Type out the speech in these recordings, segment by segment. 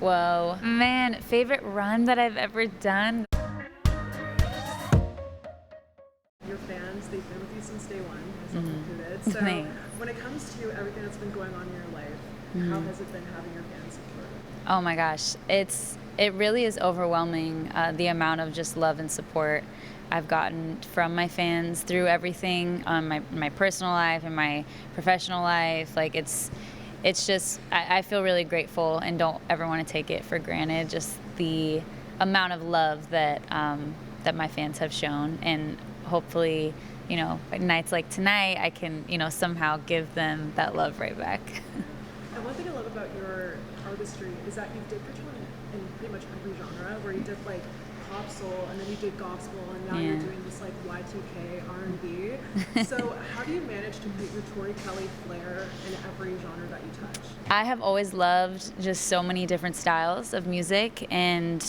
Whoa. Man, favorite run that I've ever done? Your fans, they've been with you since day one, myself included. So Thanks. when it comes to everything that's been going on in your life, how has it been having your fans support? Oh my gosh, it really is overwhelming, the amount of just love and support I've gotten from my fans through everything, my personal life and my professional life. Like it's just, I feel really grateful and don't ever want to take it for granted, just the amount of love that that my fans have shown. And hopefully, you know, nights like tonight, I can, you know, somehow give them that love right back. And one thing I love about your artistry is that you did pretty much in pretty much every genre, where you did like pop soul, and then you did gospel, and now you're doing this like Y2K R&B. So how do you manage to put your Tori Kelly flair in every genre that you touch? I have always loved just so many different styles of music, and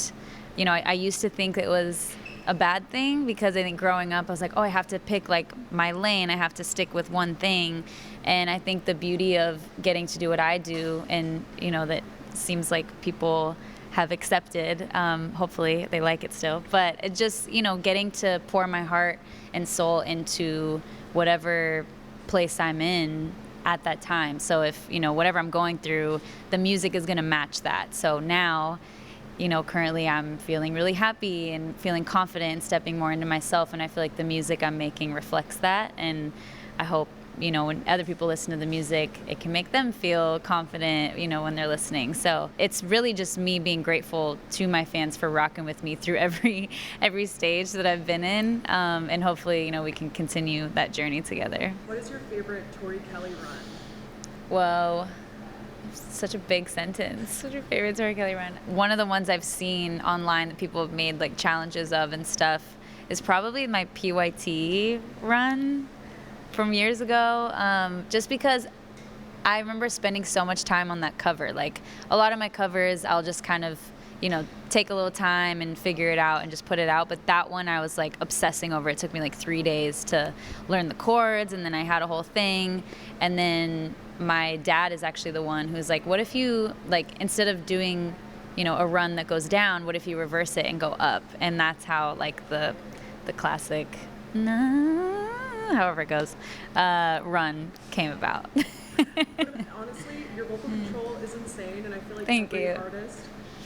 you know, I used to think it was a bad thing, because I think growing up I was like, oh, I have to pick like my lane, I have to stick with one thing. And I think the beauty of getting to do what I do, and you know, that seems like people have accepted, hopefully they like it still, but it just, you know, getting to pour my heart and soul into whatever place I'm in at that time. So if, you know, whatever I'm going through, the music is gonna match that. So now, you know, currently I'm feeling really happy and feeling confident and stepping more into myself, and I feel like the music I'm making reflects that. And I hope, you know, when other people listen to the music, it can make them feel confident, you know, when they're listening. So it's really just me being grateful to my fans for rocking with me through every stage that I've been in, and hopefully, you know, we can continue that journey together. What is your favorite Tori Kelly run? Whoa. Such a big sentence. What's your favorite Tori Kelly run? One of the ones I've seen online that people have made like challenges of and stuff is probably my PYT run from years ago, just because I remember spending so much time on that cover. Like a lot of my covers, I'll just kind of, you know, take a little time and figure it out and just put it out. But that one I was like obsessing over. It took me like 3 days to learn the chords, and then I had a whole thing. And then my dad is actually the one who's like, what if you, like, instead of doing, you know, a run that goes down, what if you reverse it and go up? And that's how like the classic, however it goes, run came about. Honestly, your vocal control is insane, and I feel like Thank every you. artist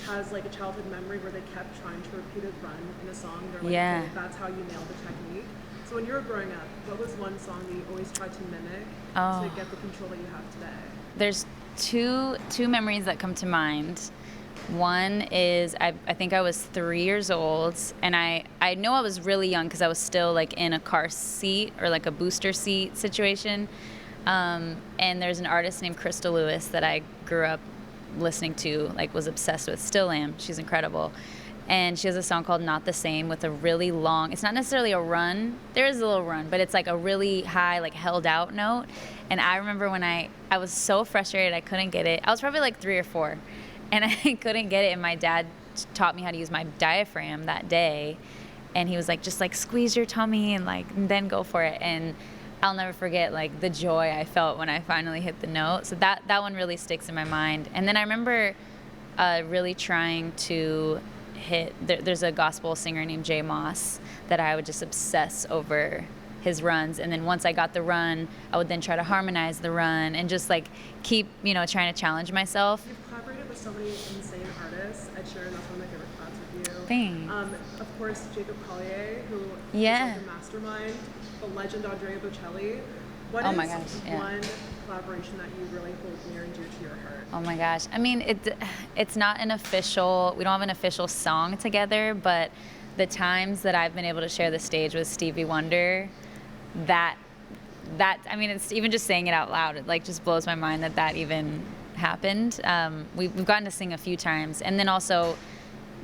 has like a childhood memory where they kept trying to repeat a run in a song. They're like, Yeah. okay, that's how you nail the technique. So when you were growing up, what was one song that you always tried to mimic to get the control that you have today? There's two memories that come to mind. One is I think I was 3 years old, and I know I was really young because I was still like in a car seat or like a booster seat situation. And there's an artist named Crystal Lewis that I grew up listening to, like was obsessed with, still am. She's incredible. And she has a song called Not the Same with a really long, it's not necessarily a run, there is a little run, but it's like a really high, like held out note. And I remember when I was so frustrated I couldn't get it. I was probably like 3 or 4, and I couldn't get it, and my dad taught me how to use my diaphragm that day. And he was like, just like squeeze your tummy and like, and then go for it. And I'll never forget like the joy I felt when I finally hit the note. So that one really sticks in my mind. And then I remember really trying to hit, there's a gospel singer named Jay Moss that I would just obsess over his runs. And then once I got the run, I would then try to harmonize the run and just like keep, you know, trying to challenge myself. You've collaborated with so many insane artists. Ed Sheeran, that's one of my favorite collabs with you. Thanks. Of course, Jacob Collier, who is Yeah. like the mastermind, the legend Andrea Bocelli. What Oh is my gosh, yeah. one collaboration that you really hold near and dear to your heart? Oh my gosh. I mean, it's not an official, we don't have an official song together, but the times that I've been able to share the stage with Stevie Wonder, that I mean, it's even just saying it out loud, it like just blows my mind that even happened. We've gotten to sing a few times, and then also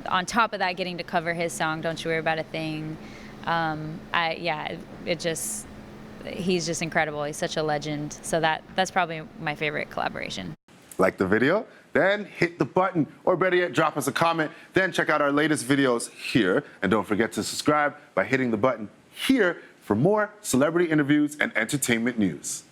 on top of that, getting to cover his song, Don't You Worry About a Thing. He's just incredible. He's such a legend. So that's probably my favorite collaboration. Like the video? Then hit the button, or better yet, drop us a comment. Then check out our latest videos here. And don't forget to subscribe by hitting the button here for more celebrity interviews and entertainment news.